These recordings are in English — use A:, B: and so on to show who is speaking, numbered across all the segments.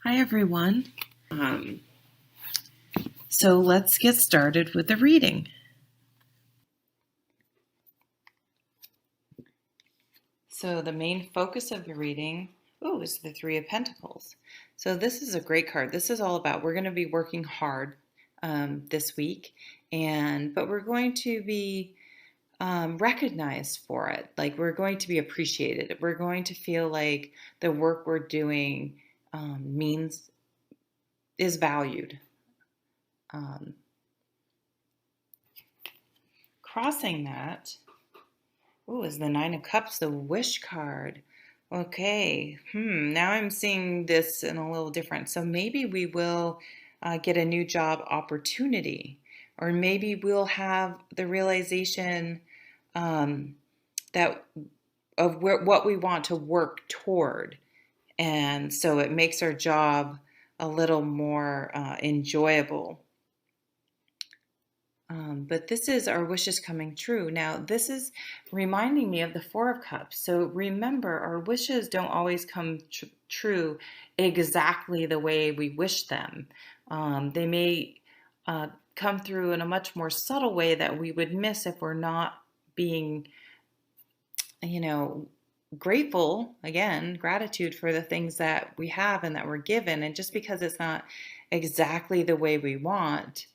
A: Hi, everyone. Um, so let's get started with the reading. So the main focus of the reading, is the Three of Pentacles. So this is a great card. This is all about, we're going to be working hard this week, but we're going to be recognized for it. Like, we're going to be appreciated. We're going to feel like the work we're doing is valued. Crossing that is the Nine of Cups, the Wish card. Okay, now I'm seeing this in a little different. So maybe we will get a new job opportunity, or maybe we'll have the realization that of what we want to work toward. And so it makes our job a little more enjoyable. But this is our wishes coming true. Now, this is reminding me of the Four of Cups. So remember, our wishes don't always come true exactly the way we wish them. They may come through in a much more subtle way that we would miss if we're not being, grateful, again, gratitude for the things that we have and that we're given. And just because it's not exactly the way we want,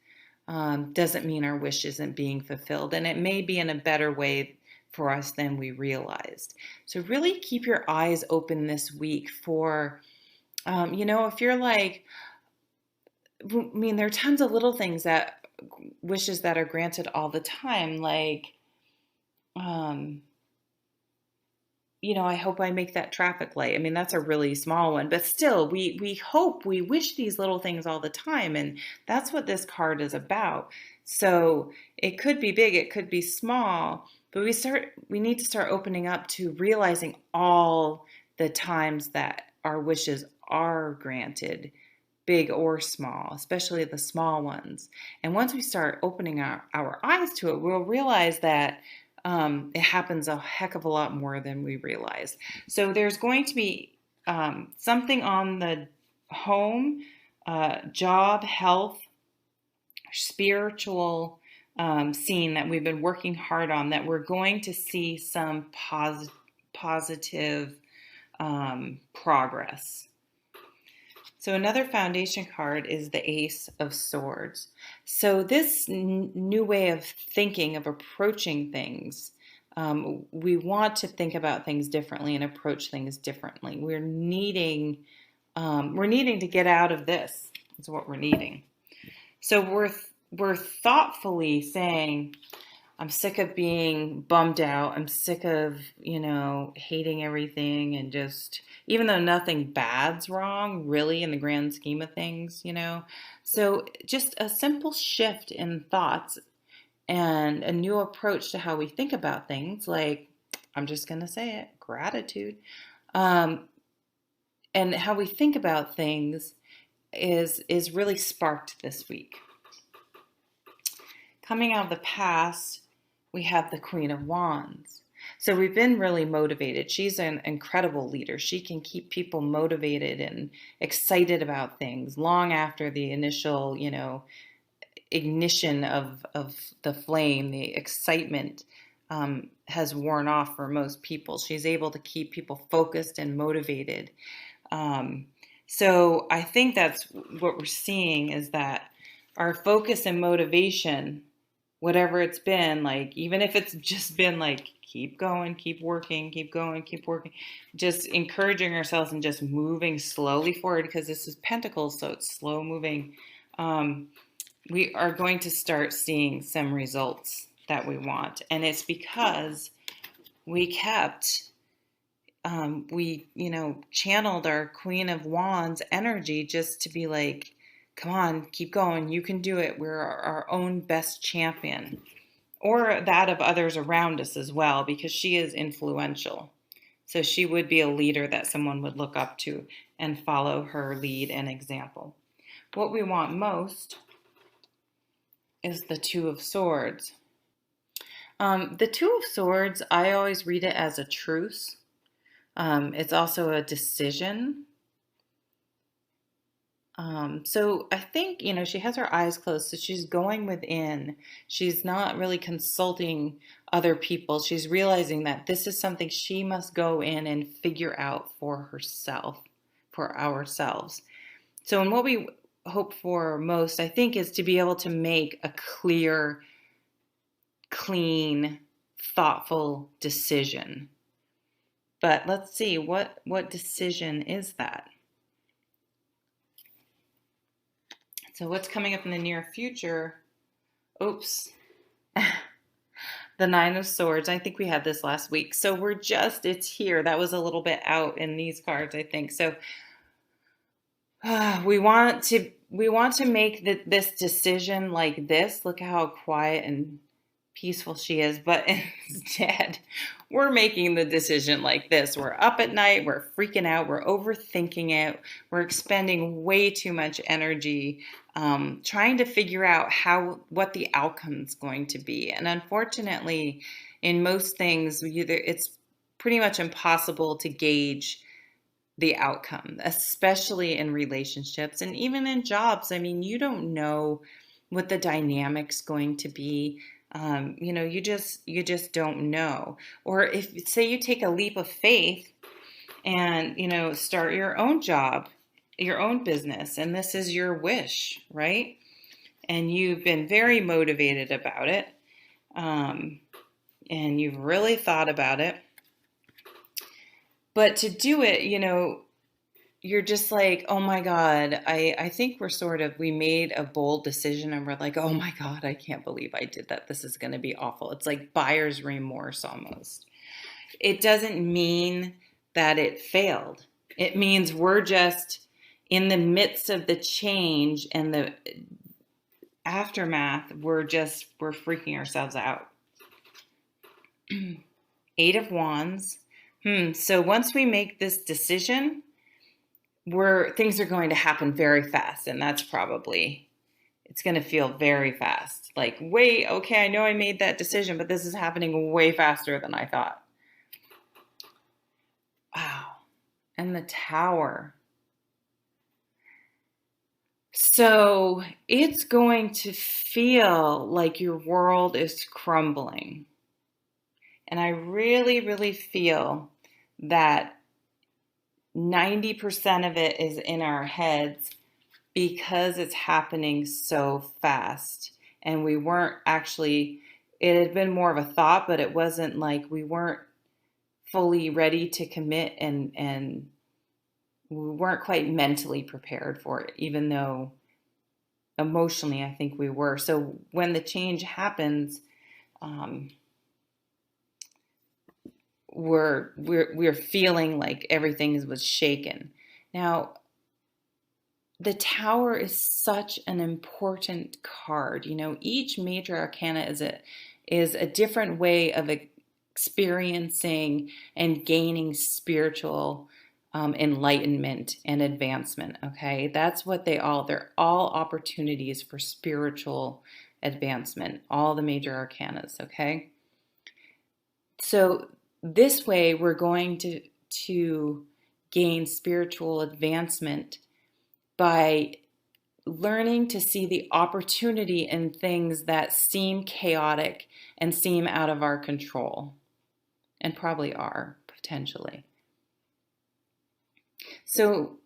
A: doesn't mean our wish isn't being fulfilled. And it may be in a better way for us than we realized. So really keep your eyes open this week for, if you're like, there are tons of little things wishes that are granted all the time. Like, I hope I make that traffic light. That's a really small one, but still, we wish these little things all the time, and that's what this card is about. So it could be big, it could be small, but we need to start opening up to realizing all the times that our wishes are granted, big or small, especially the small ones. And once we start opening our eyes to it, we'll realize that it happens a heck of a lot more than we realize. So there's going to be something on the home, job, health, spiritual scene that we've been working hard on, that we're going to see some positive progress. So another foundation card is the Ace of Swords. So this new way of thinking, of approaching things, we want to think about things differently and approach things differently. We're needing to get out of this. Is what we're needing. So we're thoughtfully saying, I'm sick of being bummed out. I'm sick of, hating everything, and just, even though nothing bad's wrong, really, in the grand scheme of things, So just a simple shift in thoughts and a new approach to how we think about things, like, I'm just going to say it, gratitude. And how we think about things is really sparked this week. Coming out of the past, we have the Queen of Wands. So we've been really motivated. She's an incredible leader. She can keep people motivated and excited about things long after the initial, ignition of the flame, the excitement has worn off for most people. She's able to keep people focused and motivated. So I think that's what we're seeing, is that our focus and motivation, whatever it's been, like, even if it's just been like, keep going, keep working, keep going, keep working, just encouraging ourselves and just moving slowly forward, because this is Pentacles, so it's slow moving. We are going to start seeing some results that we want. And it's because we channeled our Queen of Wands energy just to be like, come on, keep going, you can do it. We're our own best champion, or that of others around us as well, because she is influential. So she would be a leader that someone would look up to and follow her lead and example. What we want most is the Two of Swords. The Two of Swords, I always read it as a truce. It's also a decision. So I think, she has her eyes closed, so she's going within. She's not really consulting other people. She's realizing that this is something she must go in and figure out for herself, for ourselves. So, and what we hope for most, I think, is to be able to make a clear, clean, thoughtful decision. But let's see, what decision is that? So what's coming up in the near future? Oops. The Nine of Swords. I think we had this last week. So it's here. That was a little bit out in these cards, I think. So we want to make this decision like this. Look how quiet and peaceful she is, but instead we're making the decision like this. We're up at night, we're freaking out, we're overthinking it, we're expending way too much energy trying to figure out what the outcome is going to be. And unfortunately, in most things, it's pretty much impossible to gauge the outcome, especially in relationships and even in jobs. I mean, you don't know what the dynamic's going to be. You just don't know. Or if, say, you take a leap of faith and start your own job, your own business, and this is your wish, right? And you've been very motivated about it, and you've really thought about it. But to do it, you're just like, oh my God, I think we made a bold decision and we're like, oh my God, I can't believe I did that. This is going to be awful. It's like buyer's remorse almost. It doesn't mean that it failed. It means we're just in the midst of the change and the aftermath. We're freaking ourselves out. Eight of Wands. So once we make this decision, things are going to happen very fast, and it's going to feel very fast. Like, wait, okay, I know I made that decision, but this is happening way faster than I thought. Wow. And the Tower. So it's going to feel like your world is crumbling. And I really, really feel that 90% of it is in our heads because it's happening so fast. And we weren't actually, it had been more of a thought, but it wasn't like we weren't fully ready to commit, and we weren't quite mentally prepared for it, even though emotionally I think we were. So when the change happens, we're feeling like everything was shaken. Now, the Tower is such an important card. Each major arcana is a different way of experiencing and gaining spiritual enlightenment and advancement. Okay, that's what they're all opportunities for spiritual advancement, all the major arcanas. Okay, so this way we're going to gain spiritual advancement by learning to see the opportunity in things that seem chaotic and seem out of our control, and probably are potentially. So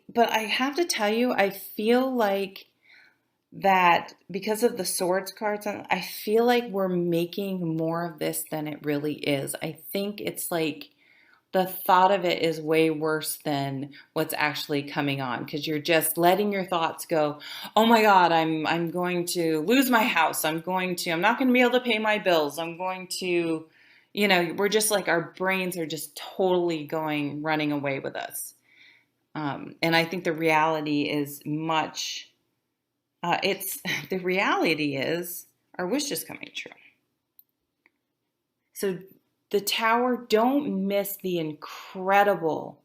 A: but I have to tell you, I feel like that because of the Swords cards, I feel like we're making more of this than it really is. I think it's like the thought of it is way worse than what's actually coming on, because you're just letting your thoughts go. Oh my God, I'm going to lose my house. I'm not going to be able to pay my bills. I'm going to, we're just like, our brains are just totally running away with us. And I think the reality is the reality is our wish is coming true. So the Tower, don't miss the incredible,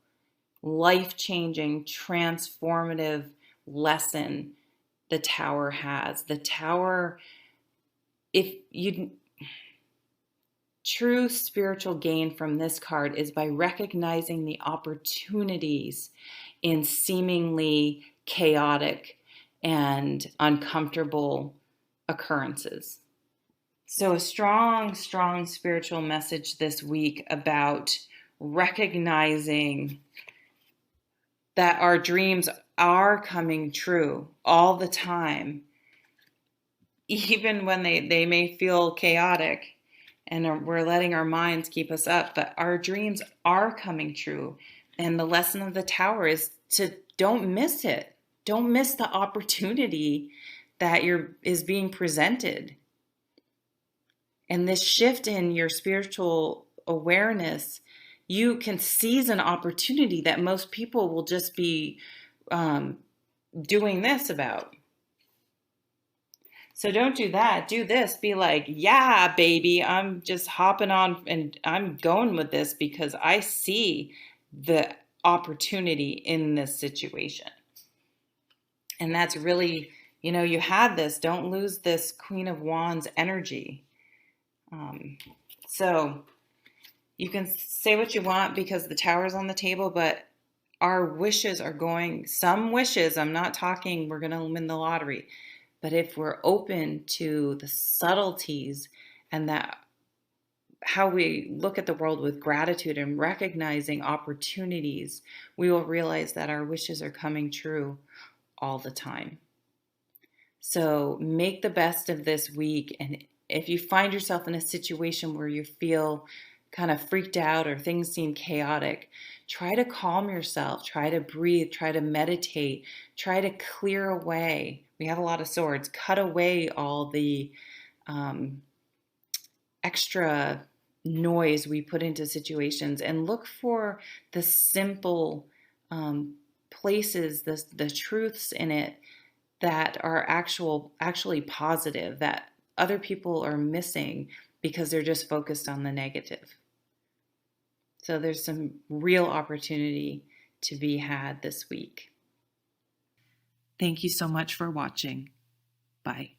A: life-changing, transformative lesson the Tower has. The Tower, if you true spiritual gain from this card is by recognizing the opportunities in seemingly chaotic and uncomfortable occurrences. So, a strong, strong spiritual message this week about recognizing that our dreams are coming true all the time, even when they may feel chaotic and we're letting our minds keep us up, but our dreams are coming true. And the lesson of the tower is to don't miss it. Don't miss the opportunity that is being presented. And this shift in your spiritual awareness, you can seize an opportunity that most people will just be doing this about. So don't do that. Do this. Be like, yeah, baby, I'm just hopping on and I'm going with this because I see the opportunity in this situation. And that's really, you had this. Don't lose this Queen of Wands energy. So you can say what you want because the tower's on the table, but our wishes are going, some wishes, I'm not talking we're going to win the lottery, but if we're open to the subtleties and that how we look at the world with gratitude and recognizing opportunities, we will realize that our wishes are coming true all the time. So make the best of this week. And if you find yourself in a situation where you feel kind of freaked out or things seem chaotic, try to calm yourself, try to breathe, try to meditate, try to clear away. We have a lot of swords. Cut away all the extra noise we put into situations and look for the simple places, the truths in it that are actually positive, that other people are missing because they're just focused on the negative. So there's some real opportunity to be had this week. Thank you so much for watching. Bye.